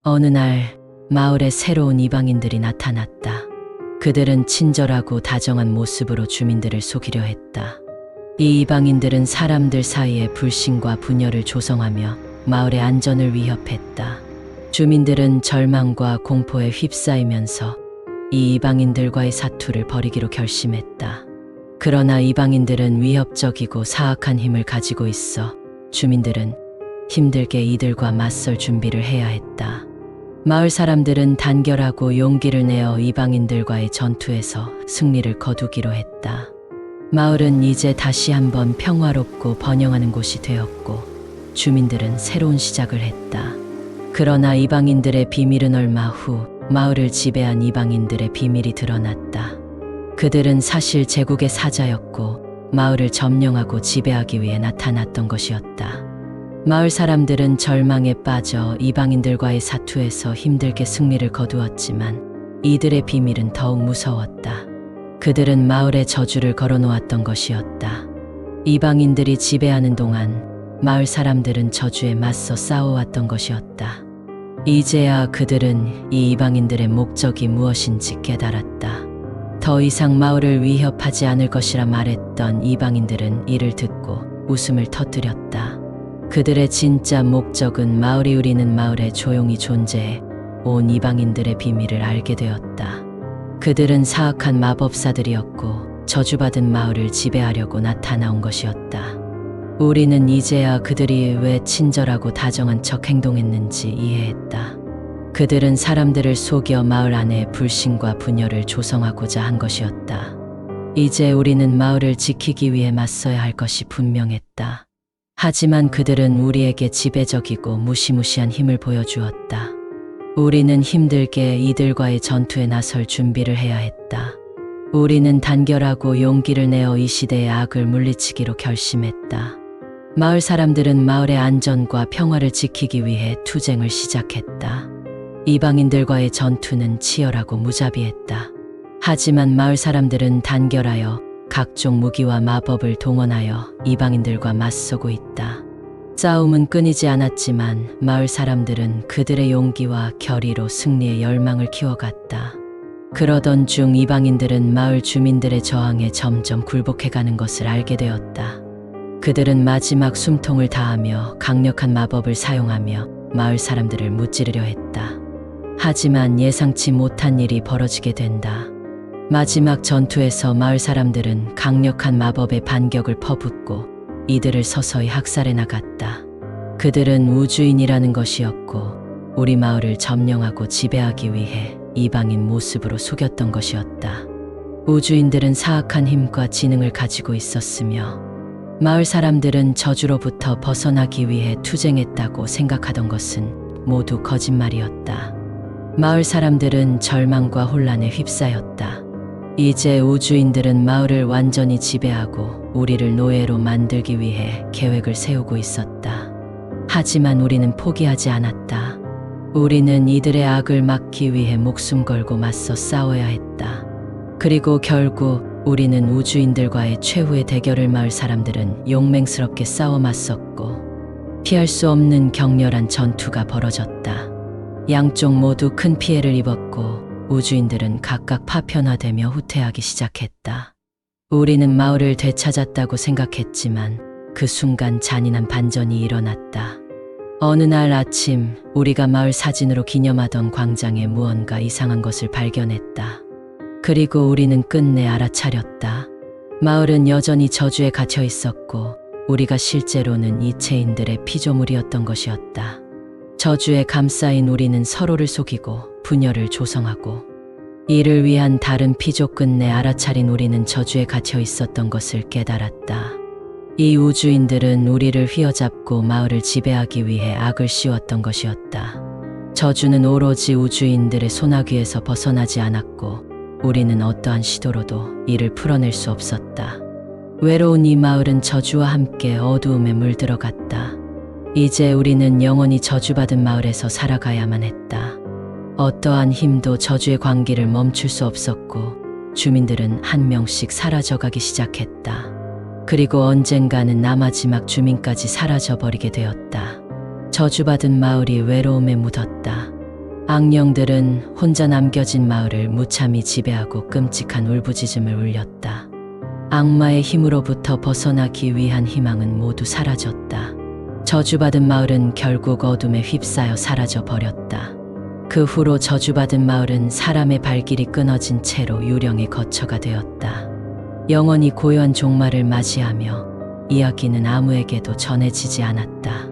어느 날 마을에 새로운 이방인들이 나타났다. 그들은 친절하고 다정한 모습으로 주민들을 속이려 했다. 이 이방인들은 사람들 사이에 불신과 분열을 조성하며 마을의 안전을 위협했다. 주민들은 절망과 공포에 휩싸이면서 이 이방인들과의 사투를 벌이기로 결심했다. 그러나 이방인들은 위협적이고 사악한 힘을 가지고 있어 주민들은 힘들게 이들과 맞설 준비를 해야 했다. 마을 사람들은 단결하고 용기를 내어 이방인들과의 전투에서 승리를 거두기로 했다. 마을은 이제 다시 한번 평화롭고 번영하는 곳이 되었고 주민들은 새로운 시작을 했다. 그러나 이방인들의 비밀은 얼마 후 마을을 지배한 이방인들의 비밀이 드러났다. 그들은 사실 제국의 사자였고 마을을 점령하고 지배하기 위해 나타났던 것이었다. 마을 사람들은 절망에 빠져 이방인들과의 사투에서 힘들게 승리를 거두었지만 이들의 비밀은 더욱 무서웠다. 그들은 마을에 저주를 걸어놓았던 것이었다. 이방인들이 지배하는 동안 마을 사람들은 저주에 맞서 싸워왔던 것이었다. 이제야 그들은 이 이방인들의 목적이 무엇인지 깨달았다. 더 이상 마을을 위협하지 않을 것이라 말했던 이방인들은 이를 듣고 웃음을 터뜨렸다. 그들의 진짜 목적은 마을이 우리는 마을에 조용히 존재해 온 이방인들의 비밀을 알게 되었다. 그들은 사악한 마법사들이었고 저주받은 마을을 지배하려고 나타나온 것이었다. 우리는 이제야 그들이 왜 친절하고 다정한 척 행동했는지 이해했다. 그들은 사람들을 속여 마을 안에 불신과 분열을 조성하고자 한 것이었다. 이제 우리는 마을을 지키기 위해 맞서야 할 것이 분명했다. 하지만 그들은 우리에게 지배적이고 무시무시한 힘을 보여주었다. 우리는 힘들게 이들과의 전투에 나설 준비를 해야 했다. 우리는 단결하고 용기를 내어 이 시대의 악을 물리치기로 결심했다. 마을 사람들은 마을의 안전과 평화를 지키기 위해 투쟁을 시작했다. 이방인들과의 전투는 치열하고 무자비했다. 하지만 마을 사람들은 단결하여 각종 무기와 마법을 동원하여 이방인들과 맞서고 있다. 싸움은 끊이지 않았지만 마을 사람들은 그들의 용기와 결의로 승리의 열망을 키워갔다. 그러던 중 이방인들은 마을 주민들의 저항에 점점 굴복해가는 것을 알게 되었다. 그들은 마지막 숨통을 다하며 강력한 마법을 사용하며 마을 사람들을 무찌르려 했다. 하지만 예상치 못한 일이 벌어지게 된다. 마지막 전투에서 마을 사람들은 강력한 마법의 반격을 퍼붓고 이들을 서서히 학살해 나갔다. 그들은 우주인이라는 것이었고 우리 마을을 점령하고 지배하기 위해 이방인 모습으로 속였던 것이었다. 우주인들은 사악한 힘과 지능을 가지고 있었으며 마을 사람들은 저주로부터 벗어나기 위해 투쟁했다고 생각하던 것은 모두 거짓말이었다. 마을 사람들은 절망과 혼란에 휩싸였다. 이제 우주인들은 마을을 완전히 지배하고 우리를 노예로 만들기 위해 계획을 세우고 있었다. 하지만 우리는 포기하지 않았다. 우리는 이들의 악을 막기 위해 목숨 걸고 맞서 싸워야 했다. 그리고 결국 우리는 우주인들과의 최후의 대결을 마을 사람들은 용맹스럽게 싸워 맞섰고 피할 수 없는 격렬한 전투가 벌어졌다. 양쪽 모두 큰 피해를 입었고 우주인들은 각각 파편화되며 후퇴하기 시작했다. 우리는 마을을 되찾았다고 생각했지만 그 순간 잔인한 반전이 일어났다. 어느 날 아침 우리가 마을 사진으로 기념하던 광장에 무언가 이상한 것을 발견했다. 그리고 우리는 끝내 알아차렸다. 마을은 여전히 저주에 갇혀 있었고 우리가 실제로는 이체인들의 피조물이었던 것이었다. 저주에 감싸인 우리는 서로를 속이고 분열을 조성하고 이를 위한 다른 피조 끝내 알아차린 우리는 저주에 갇혀 있었던 것을 깨달았다. 이 우주인들은 우리를 휘어잡고 마을을 지배하기 위해 악을 씌웠던 것이었다. 저주는 오로지 우주인들의 소나귀에서 벗어나지 않았고 우리는 어떠한 시도로도 이를 풀어낼 수 없었다. 외로운 이 마을은 저주와 함께 어두움에 물들어갔다. 이제 우리는 영원히 저주받은 마을에서 살아가야만 했다. 어떠한 힘도 저주의 광기를 멈출 수 없었고 주민들은 한 명씩 사라져가기 시작했다. 그리고 언젠가는 나마지막 주민까지 사라져버리게 되었다. 저주받은 마을이 외로움에 묻었다. 악령들은 혼자 남겨진 마을을 무참히 지배하고 끔찍한 울부짖음을 울렸다. 악마의 힘으로부터 벗어나기 위한 희망은 모두 사라졌다. 저주받은 마을은 결국 어둠에 휩싸여 사라져 버렸다. 그 후로 저주받은 마을은 사람의 발길이 끊어진 채로 유령의 거처가 되었다. 영원히 고요한 종말을 맞이하며 이야기는 아무에게도 전해지지 않았다.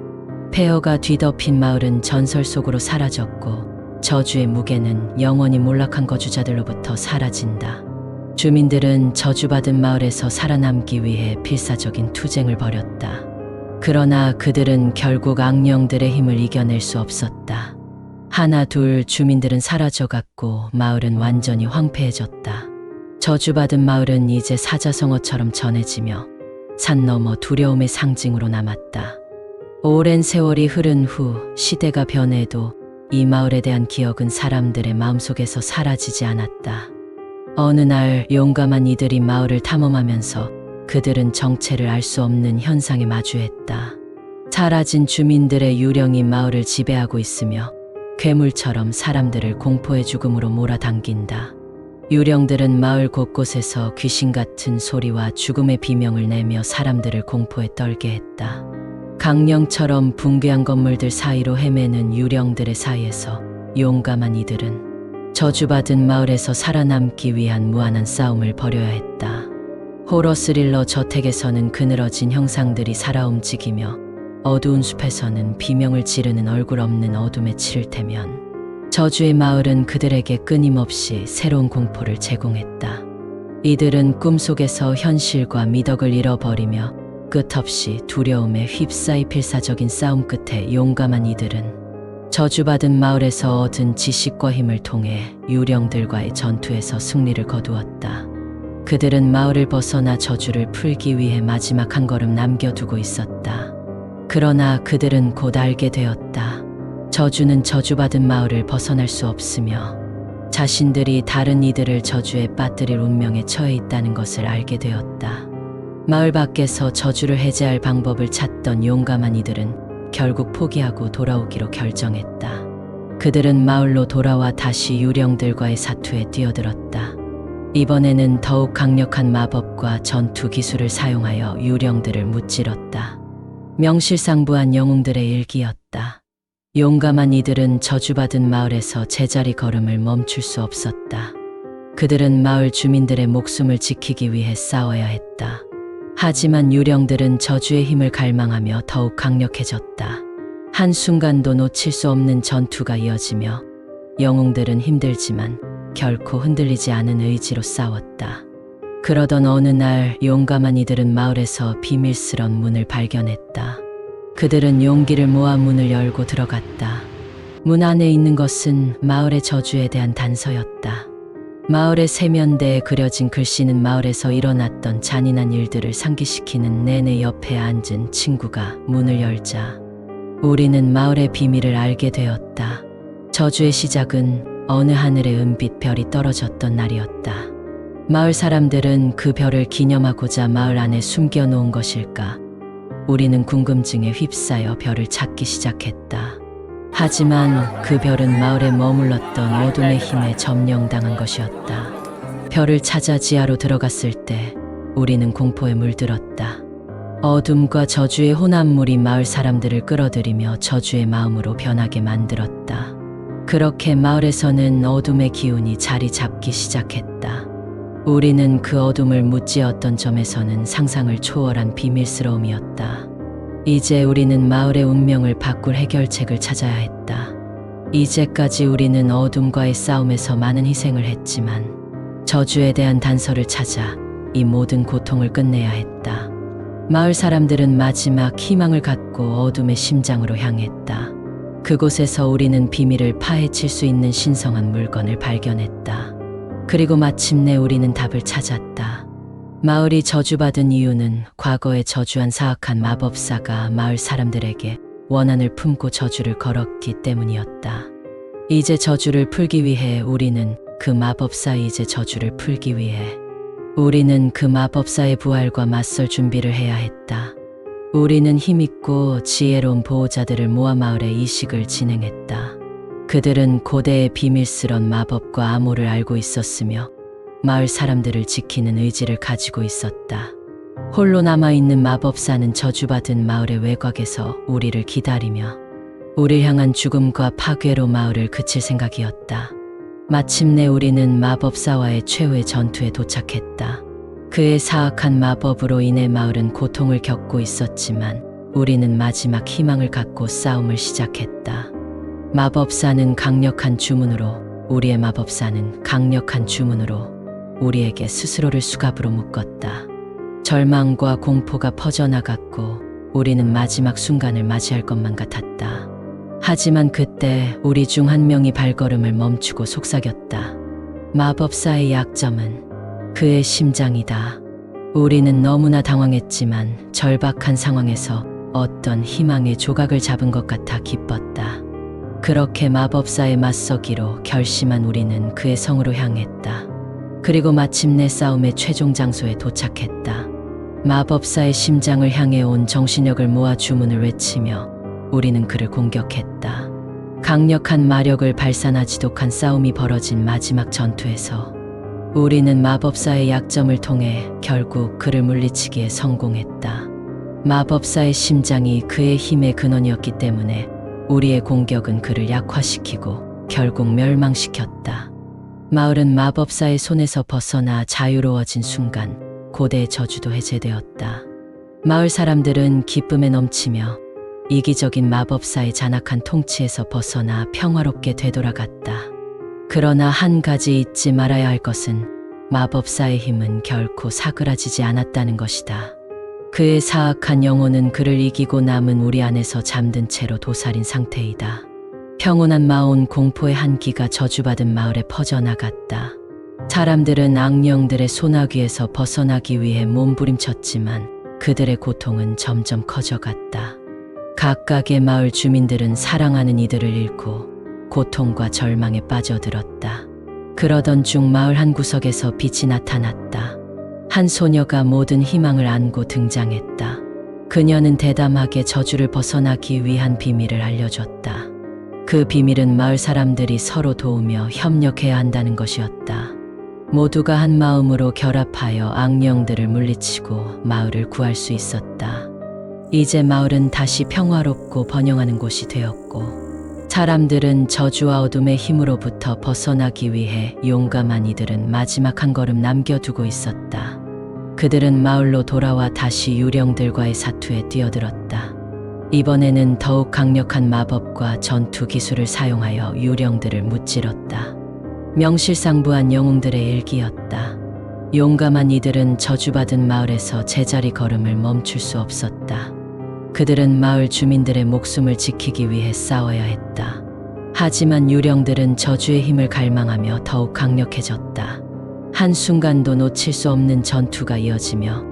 폐허가 뒤덮인 마을은 전설 속으로 사라졌고 저주의 무게는 영원히 몰락한 거주자들로부터 사라진다. 주민들은 저주받은 마을에서 살아남기 위해 필사적인 투쟁을 벌였다. 그러나 그들은 결국 악령들의 힘을 이겨낼 수 없었다. 하나 둘 주민들은 사라져갔고 마을은 완전히 황폐해졌다. 저주받은 마을은 이제 사자성어처럼 전해지며 산 너머 두려움의 상징으로 남았다. 오랜 세월이 흐른 후 시대가 변해도 이 마을에 대한 기억은 사람들의 마음속에서 사라지지 않았다. 어느 날 용감한 이들이 마을을 탐험하면서 그들은 정체를 알 수 없는 현상에 마주했다. 사라진 주민들의 유령이 마을을 지배하고 있으며 괴물처럼 사람들을 공포의 죽음으로 몰아당긴다. 유령들은 마을 곳곳에서 귀신 같은 소리와 죽음의 비명을 내며 사람들을 공포에 떨게 했다. 강령처럼 붕괴한 건물들 사이로 헤매는 유령들의 사이에서 용감한 이들은 저주받은 마을에서 살아남기 위한 무한한 싸움을 벌여야 했다. 호러 스릴러 저택에서는 그늘어진 형상들이 살아 움직이며 어두운 숲에서는 비명을 지르는 얼굴 없는 어둠에 치를 테면 저주의 마을은 그들에게 끊임없이 새로운 공포를 제공했다. 이들은 꿈속에서 현실과 미덕을 잃어버리며 끝없이 두려움에 휩싸이 필사적인 싸움 끝에 용감한 이들은 저주받은 마을에서 얻은 지식과 힘을 통해 유령들과의 전투에서 승리를 거두었다. 그들은 마을을 벗어나 저주를 풀기 위해 마지막 한 걸음 남겨두고 있었다. 그러나 그들은 곧 알게 되었다. 저주는 저주받은 마을을 벗어날 수 없으며 자신들이 다른 이들을 저주에 빠뜨릴 운명에 처해 있다는 것을 알게 되었다. 마을 밖에서 저주를 해제할 방법을 찾던 용감한 이들은 결국 포기하고 돌아오기로 결정했다. 그들은 마을로 돌아와 다시 유령들과의 사투에 뛰어들었다. 이번에는 더욱 강력한 마법과 전투 기술을 사용하여 유령들을 무찌렀다. 명실상부한 영웅들의 일기였다. 용감한 이들은 저주받은 마을에서 제자리 걸음을 멈출 수 없었다. 그들은 마을 주민들의 목숨을 지키기 위해 싸워야 했다. 하지만 유령들은 저주의 힘을 갈망하며 더욱 강력해졌다. 한순간도 놓칠 수 없는 전투가 이어지며 영웅들은 힘들지만 결코 흔들리지 않은 의지로 싸웠다. 그러던 어느 날 용감한 이들은 마을에서 비밀스런 문을 발견했다. 그들은 용기를 모아 문을 열고 들어갔다. 문 안에 있는 것은 마을의 저주에 대한 단서였다. 마을의 세면대에 그려진 글씨는 마을에서 일어났던 잔인한 일들을 상기시키는 내내 옆에 앉은 친구가 문을 열자 우리는 마을의 비밀을 알게 되었다. 저주의 시작은 어느 하늘에 은빛 별이 떨어졌던 날이었다. 마을 사람들은 그 별을 기념하고자 마을 안에 숨겨놓은 것일까? 우리는 궁금증에 휩싸여 별을 찾기 시작했다. 하지만 그 별은 마을에 머물렀던 어둠의 힘에 점령당한 것이었다. 별을 찾아 지하로 들어갔을 때 우리는 공포에 물들었다. 어둠과 저주의 혼합물이 마을 사람들을 끌어들이며 저주의 마음으로 변하게 만들었다. 그렇게 마을에서는 어둠의 기운이 자리 잡기 시작했다. 우리는 그 어둠을 무찌었던 점에서는 상상을 초월한 비밀스러움이었다. 이제 우리는 마을의 운명을 바꿀 해결책을 찾아야 했다. 이제까지 우리는 어둠과의 싸움에서 많은 희생을 했지만 저주에 대한 단서를 찾아 이 모든 고통을 끝내야 했다. 마을 사람들은 마지막 희망을 갖고 어둠의 심장으로 향했다. 그곳에서 우리는 비밀을 파헤칠 수 있는 신성한 물건을 발견했다. 그리고 마침내 우리는 답을 찾았다. 마을이 저주받은 이유는 과거에 저주한 사악한 마법사가 마을 사람들에게 원한을 품고 저주를 걸었기 때문이었다. 이제 저주를 풀기 위해 우리는 그 마법사의 부활과 맞설 준비를 해야 했다. 우리는 힘있고 지혜로운 보호자들을 모아 마을의 이식을 진행했다. 그들은 고대의 비밀스런 마법과 암호를 알고 있었으며 마을 사람들을 지키는 의지를 가지고 있었다. 홀로 남아있는 마법사는 저주받은 마을의 외곽에서 우리를 기다리며 우리를 향한 죽음과 파괴로 마을을 그칠 생각이었다. 마침내 우리는 마법사와의 최후의 전투에 도착했다. 그의 사악한 마법으로 인해 마을은 고통을 겪고 있었지만 우리는 마지막 희망을 갖고 싸움을 시작했다. 마법사는 강력한 주문으로, 우리의 마법사는 강력한 주문으로 우리에게 스스로를 수갑으로 묶었다. 절망과 공포가 퍼져나갔고 우리는 마지막 순간을 맞이할 것만 같았다. 하지만 그때 우리 중 한 명이 발걸음을 멈추고 속삭였다. 마법사의 약점은 그의 심장이다. 우리는 너무나 당황했지만 절박한 상황에서 어떤 희망의 조각을 잡은 것 같아 기뻤다. 그렇게 마법사에 맞서기로 결심한 우리는 그의 성으로 향했다. 그리고 마침내 싸움의 최종 장소에 도착했다. 마법사의 심장을 향해 온 정신력을 모아 주문을 외치며 우리는 그를 공격했다. 강력한 마력을 발산하 지독한 싸움이 벌어진 마지막 전투에서 우리는 마법사의 약점을 통해 결국 그를 물리치기에 성공했다. 마법사의 심장이 그의 힘의 근원이었기 때문에 우리의 공격은 그를 약화시키고 결국 멸망시켰다. 마을은 마법사의 손에서 벗어나 자유로워진 순간 고대의 저주도 해제되었다. 마을 사람들은 기쁨에 넘치며 이기적인 마법사의 잔악한 통치에서 벗어나 평화롭게 되돌아갔다. 그러나 한 가지 잊지 말아야 할 것은 마법사의 힘은 결코 사그라지지 않았다는 것이다. 그의 사악한 영혼은 그를 이기고 남은 우리 안에서 잠든 채로 도살인 상태이다. 평온한 마온 공포의 한기가 저주받은 마을에 퍼져나갔다. 사람들은 악령들의 소나귀에서 벗어나기 위해 몸부림쳤지만 그들의 고통은 점점 커져갔다. 각각의 마을 주민들은 사랑하는 이들을 잃고 고통과 절망에 빠져들었다. 그러던 중 마을 한 구석에서 빛이 나타났다. 한 소녀가 모든 희망을 안고 등장했다. 그녀는 대담하게 저주를 벗어나기 위한 비밀을 알려줬다. 그 비밀은 마을 사람들이 서로 도우며 협력해야 한다는 것이었다. 모두가 한 마음으로 결합하여 악령들을 물리치고 마을을 구할 수 있었다. 이제 마을은 다시 평화롭고 번영하는 곳이 되었고 사람들은 저주와 어둠의 힘으로부터 벗어나기 위해 용감한 이들은 마지막 한 걸음 남겨두고 있었다. 그들은 마을로 돌아와 다시 유령들과의 사투에 뛰어들었다. 이번에는 더욱 강력한 마법과 전투 기술을 사용하여 유령들을 무찌렀다. 명실상부한 영웅들의 일기였다. 용감한 이들은 저주받은 마을에서 제자리 걸음을 멈출 수 없었다. 그들은 마을 주민들의 목숨을 지키기 위해 싸워야 했다. 하지만 유령들은 저주의 힘을 갈망하며 더욱 강력해졌다. 한순간도 놓칠 수 없는 전투가 이어지며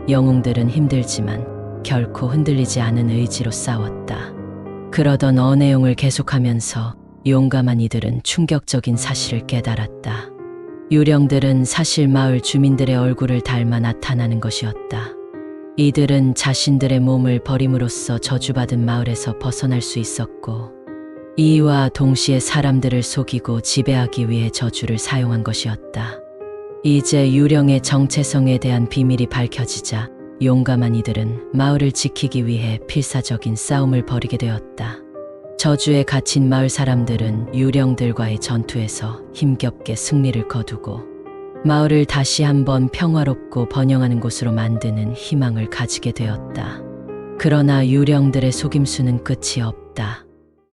영웅들은 힘들지만 결코 흔들리지 않은 의지로 싸웠다. 그러던 어내용을 계속하면서 용감한 이들은 충격적인 사실을 깨달았다. 유령들은 사실 마을 주민들의 얼굴을 닮아 나타나는 것이었다. 이들은 자신들의 몸을 버림으로써 저주받은 마을에서 벗어날 수 있었고 이와 동시에 사람들을 속이고 지배하기 위해 저주를 사용한 것이었다. 이제 유령의 정체성에 대한 비밀이 밝혀지자 용감한 이들은 마을을 지키기 위해 필사적인 싸움을 벌이게 되었다. 저주에 갇힌 마을 사람들은 유령들과의 전투에서 힘겹게 승리를 거두고 마을을 다시 한번 평화롭고 번영하는 곳으로 만드는 희망을 가지게 되었다. 그러나 유령들의 속임수는 끝이 없다.